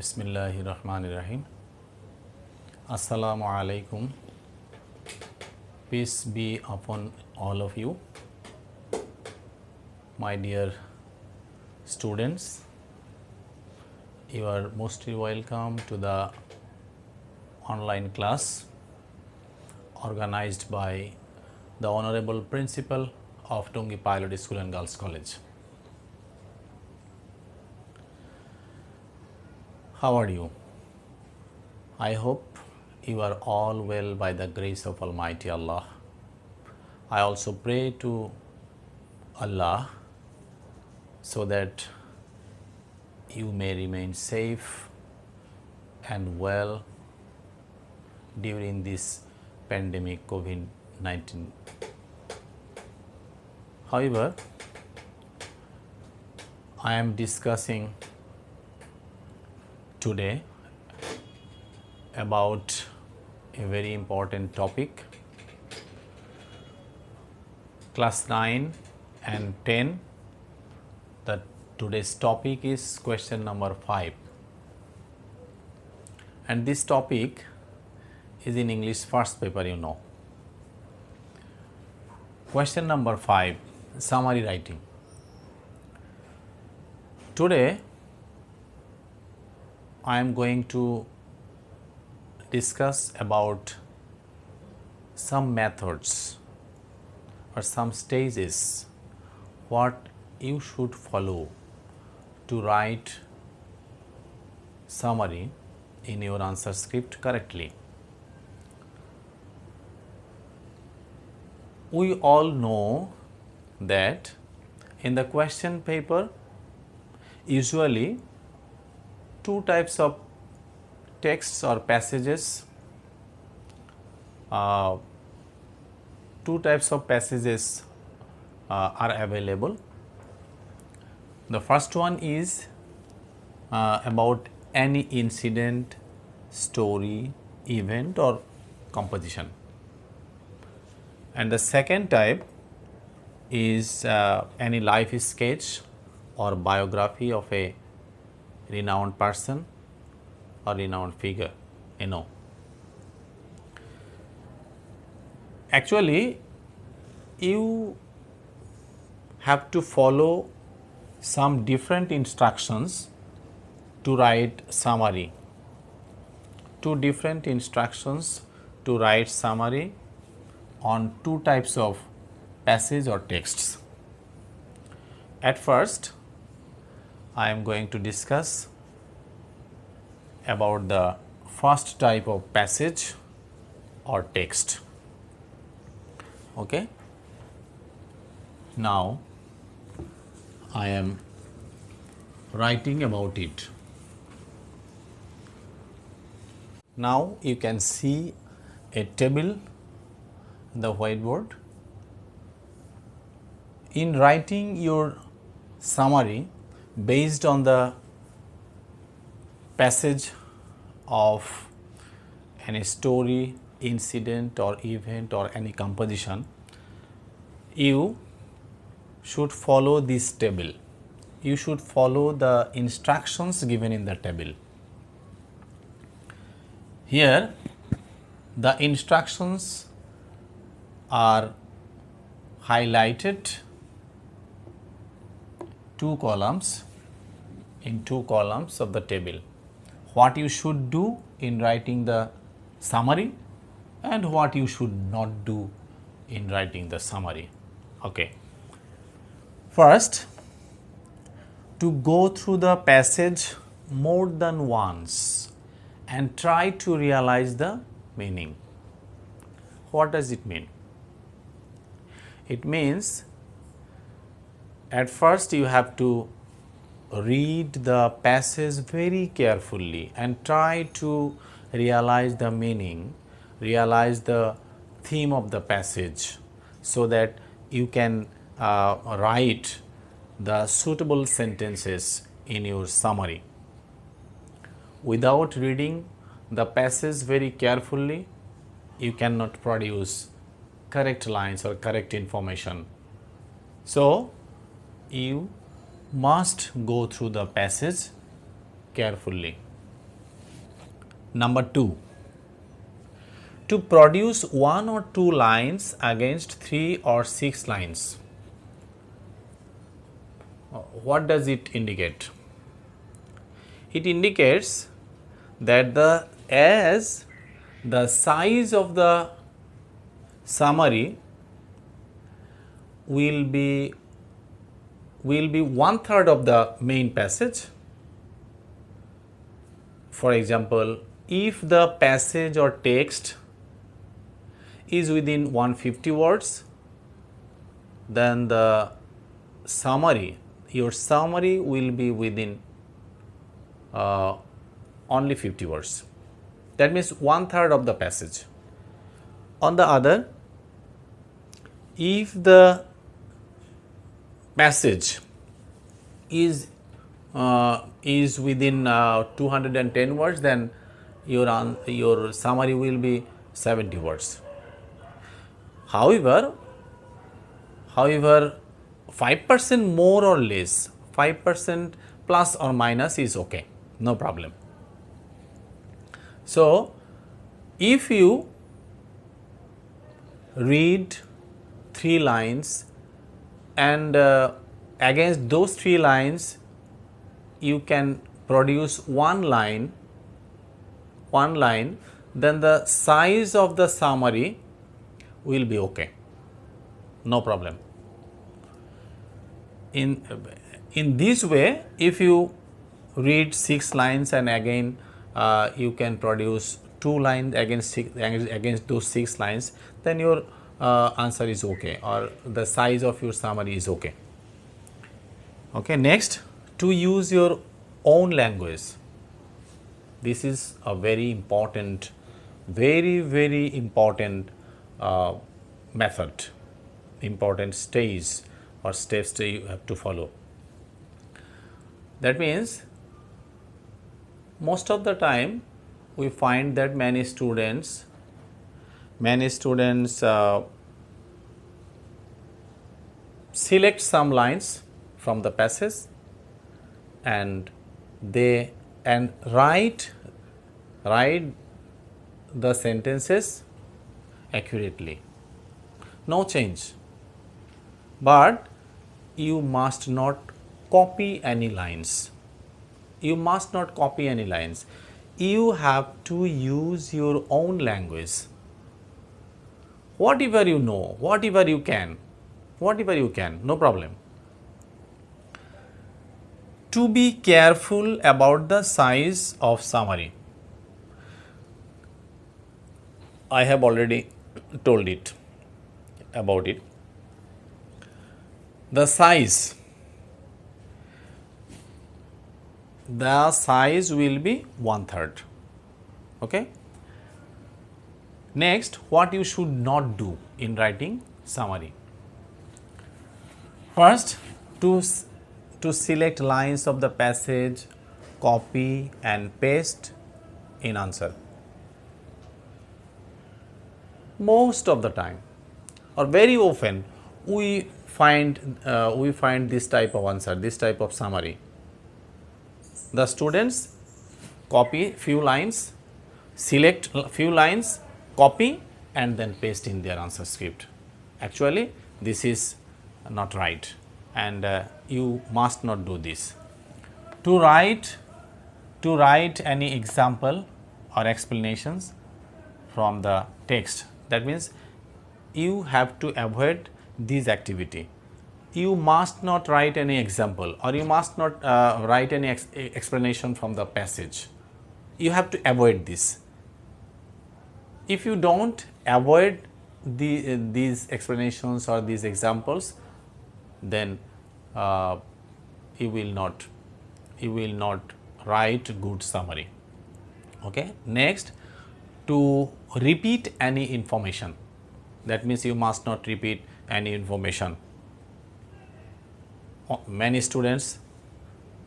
Bismillahirrahmanirrahim. Assalamu alaikum. Peace be upon all of you, my dear students. You are mostly welcome to the online class organized by the Honorable Principal of Tungi Pilot School and Girls College. How are you? I hope you are all well by the grace of Almighty Allah. I also pray to Allah so that you may remain safe and well during this pandemic COVID-19. However, I am discussing today about a very important topic. Class 9 and 10, today's topic is question number 5, and this topic is in English first paper, you know. Question number 5, summary writing. Today I am going to discuss about some methods or some stages what you should follow to write summary in your answer script correctly. We all know that in the question paper usually two types of texts or passages are available. The first one is about any incident, story, event or composition, and the second type is any life sketch or biography of a renowned person or renowned figure, you know. Actually, you have to follow some different instructions to write summary. Two different instructions to write summary on two types of passage or texts. At first, I am going to discuss about the first type of passage or text. Okay. Now I am writing about it. Now you can see a table in the whiteboard. In writing your summary based on the passage of any story, incident or event or any composition, you should follow this table. You should follow the instructions given in the table. Here the instructions are highlighted in two columns of the table. What you should do in writing the summary and what you should not do in writing the summary. Okay. First, to go through the passage more than once and try to realize the meaning. What does it mean? It means at first you have to read the passage very carefully and try to realize the meaning, realize the theme of the passage, so that you can write the suitable sentences in your summary. Without reading the passage very carefully, you cannot produce correct lines or correct information. So you must go through the passage carefully. Number 2, to produce 1 or 2 lines against 3 or 6 lines. What does it indicate? It indicates that as the size of the summary will be 1/3 of the main passage. For example, if the passage or text is within 150 words, then the summary, your summary will be within only 50 words. That means 1/3 of the passage. On the other, if the passage is within 210 words, then your summary will be 70 words. However, 5% more or less, 5% plus or minus is okay, no problem. So, if you read 3 lines and against those 3 lines you can produce one line, then the size of the summary will be okay, no problem. In this way, if you read 6 lines and again you can produce 2 lines against those 6 lines, then your answer is okay, or the size of your summary is okay. Okay, next, to use your own language. This is a very important, very important method, important stage or steps that you have to follow. That means most of the time we find that many students select some lines from the passage and write the sentences accurately, no change. But you must not copy any lines. You must not copy any lines. You have to use your own language. Whatever you know, whatever you can, no problem. To be careful about the size of summary. I have already told it about it. The size will be 1/3. Okay. Next, what you should not do in writing summary. First, to select lines of the passage, copy and paste in answer. Most of the time or very often we find this type of answer, this type of summary. The students copy few lines, select few lines, copy and then paste in their answer script. Actually, this is not right, and you must not do this. To write any example or explanations from the text, that means you have to avoid this activity. You must not write any example, or you must not write any explanation from the passage. You have to avoid this. If you don't avoid these explanations or these examples, then you will not write good summary. Okay. Next, to repeat any information. That means you must not repeat any information. Many students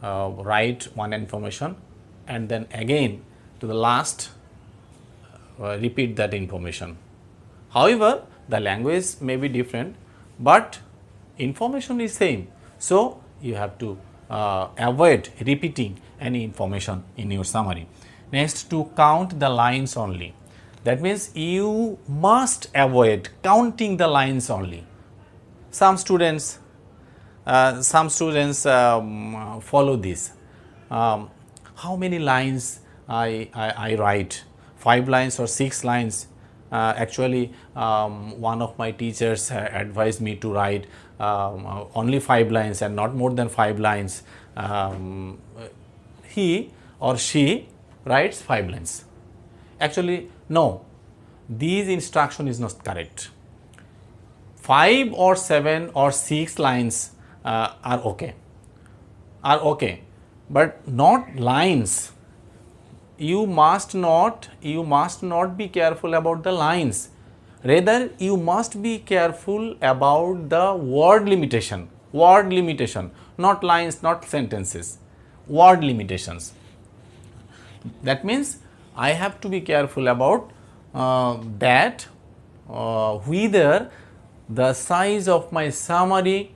write one information and then again to the last repeat that information. However, the language may be different, but information is same. So, you have to avoid repeating any information in your summary. Next, to count the lines only. That means you must avoid counting the lines only. Some students follow this. How many lines I write? 5 lines or 6 lines? Actually, one of my teachers advised me to write only 5 lines and not more than 5 lines. He or she writes 5 lines. Actually, no, this instruction is not correct. 5 or 7 or 6 lines are okay, but not lines. You must not be careful about the lines. Rather, you must be careful about the word limitation, not lines, not sentences, word limitations. That means I have to be careful about that whether the size of my summary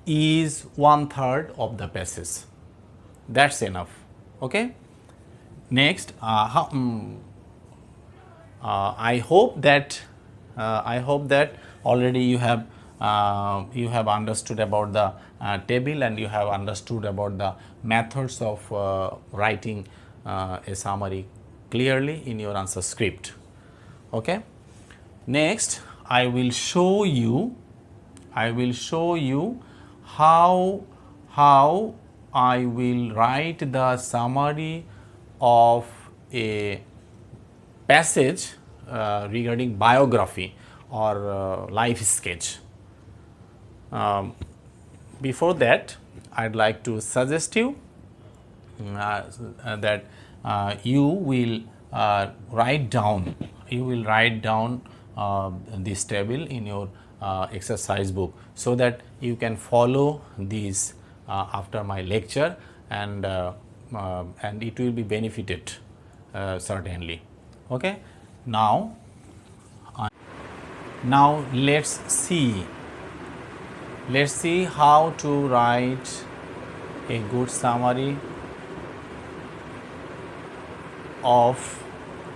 is 1/3 of the passage. That's enough. Okay. Next, I hope that already you have understood about the table, and you have understood about the methods of writing a summary clearly in your answer script. Okay. Next, I will show you how I will write the summary of a passage regarding biography or life sketch. Before that, I'd like to suggest you that you will write down this table in your exercise book, so that you can follow these after my lecture, and it will be benefited certainly. Okay. Now let's see how to write a good summary of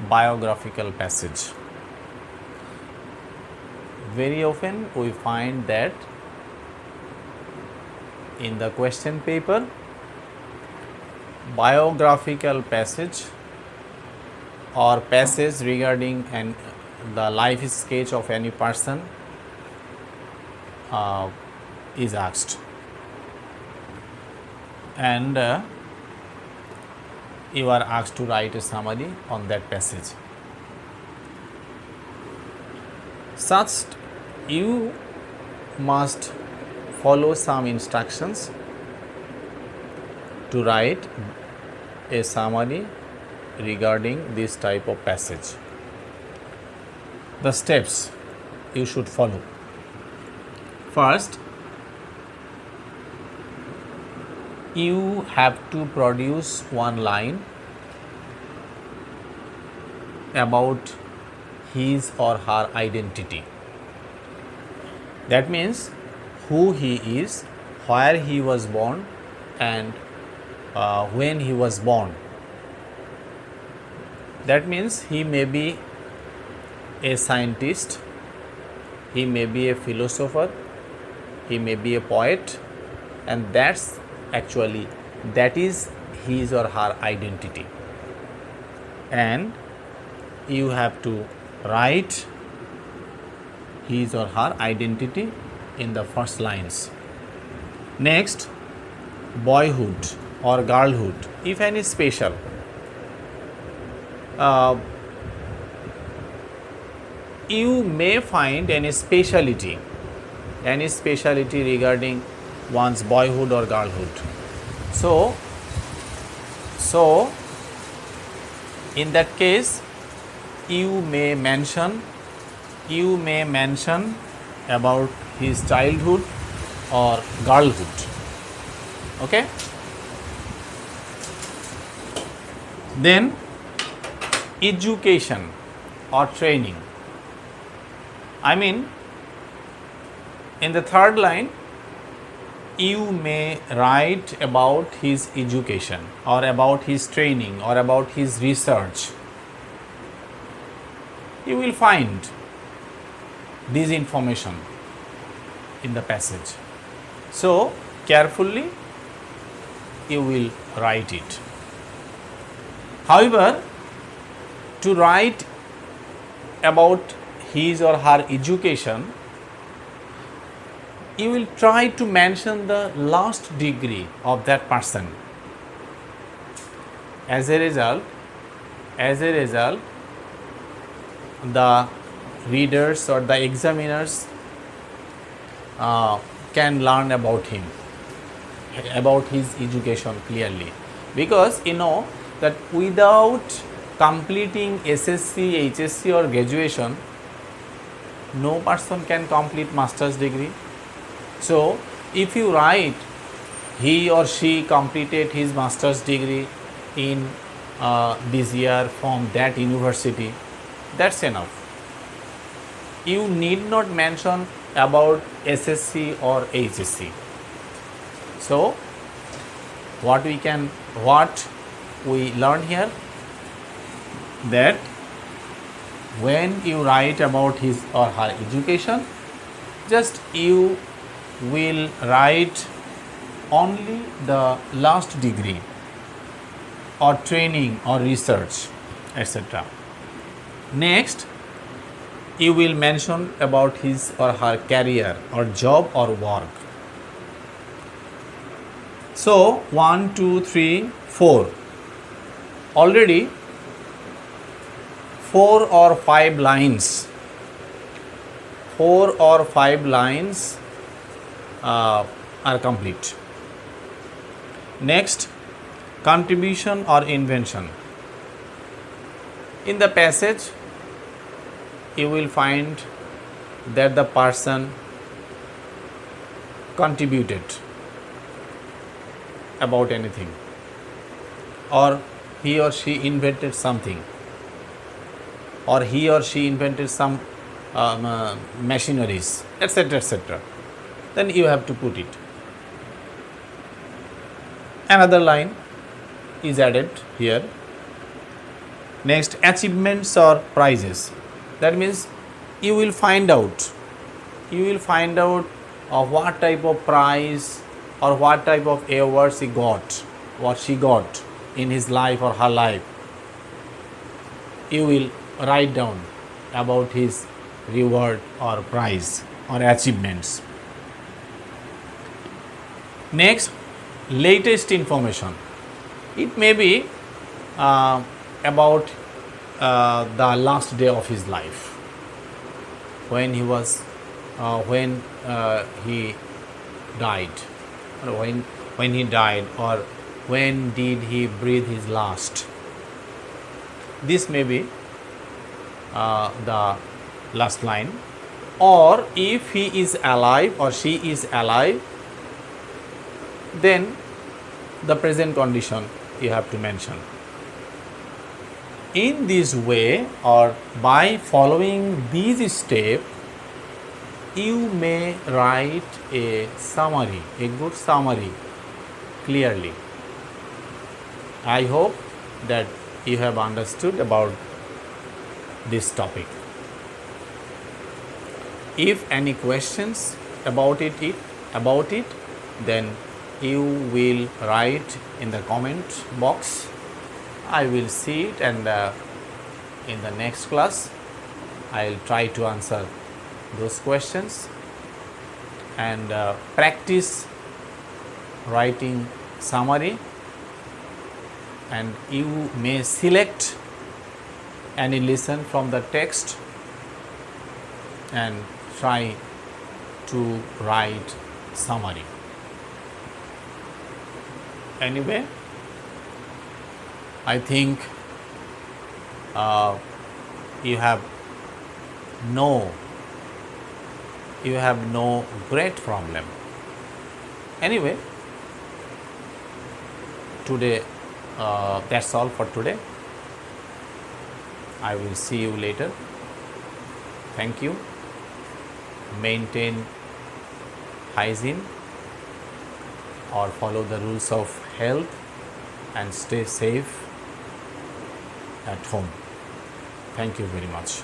biographical passage. Very often we find that in the question paper, biographical passage or passage regarding the life sketch of any person is asked, and you are asked to write a summary on that passage. Such, you must follow some instructions to write a summary regarding this type of passage. The steps you should follow. First, you have to produce one line about his or her identity. That means who he is, where he was born, and when he was born. That means he may be a scientist, he may be a philosopher, he may be a poet, and that is his or her identity. And you have to write his or her identity in the first lines. Next, boyhood or girlhood, if any special. You may find any speciality regarding one's boyhood or girlhood. So in that case, you may mention about his childhood or girlhood. Okay. Then education or training. I mean, in the third line, you may write about his education or about his training or about his research. You will find this information in the passage. So, carefully you will write it. However, to write about his or her education, you will try to mention the last degree of that person. As a result, the readers or the examiners can learn about him, about his education clearly, because you know that without completing SSC, HSC or graduation, no person can complete master's degree. So, if you write he or she completed his master's degree in this year from that university, that's enough. You need not mention about SSC or HSC. So, what we learn here, that when you write about his or her education, just you will write only the last degree or training or research, etc. Next, you will mention about his or her career or job or work. So 1, 2, 3, 4. Already 4 or 5 lines. 4 or 5 lines are complete. Next, contribution or invention. In the passage, you will find that the person contributed about anything, or he or she invented something, or he or she invented some machineries, etc., etc. Then you have to put it. Another line is added here. Next, achievements or prizes. That means you will find out what type of prize or what type of awards he got, what she got in his life or her life. You will write down about his reward or prize or achievements. Next, latest information. It may be about the last day of his life, when he was when he died, or when he died, or when did he breathe his last. This may be the last line. Or if he is alive or she is alive, then the present condition you have to mention. In this way, or by following these steps, you may write a summary, a good summary, clearly. I hope that you have understood about this topic. If any questions about it, then you will write in the comment box. I will see it, and in the next class I will try to answer those questions, and practice writing summary, and you may select any lesson from the text and try to write summary. Anyway, I think you have no great problem. Anyway, today that's all for today. I will see you later. Thank you. Maintain hygiene or follow the rules of health and stay safe at home. Thank you very much.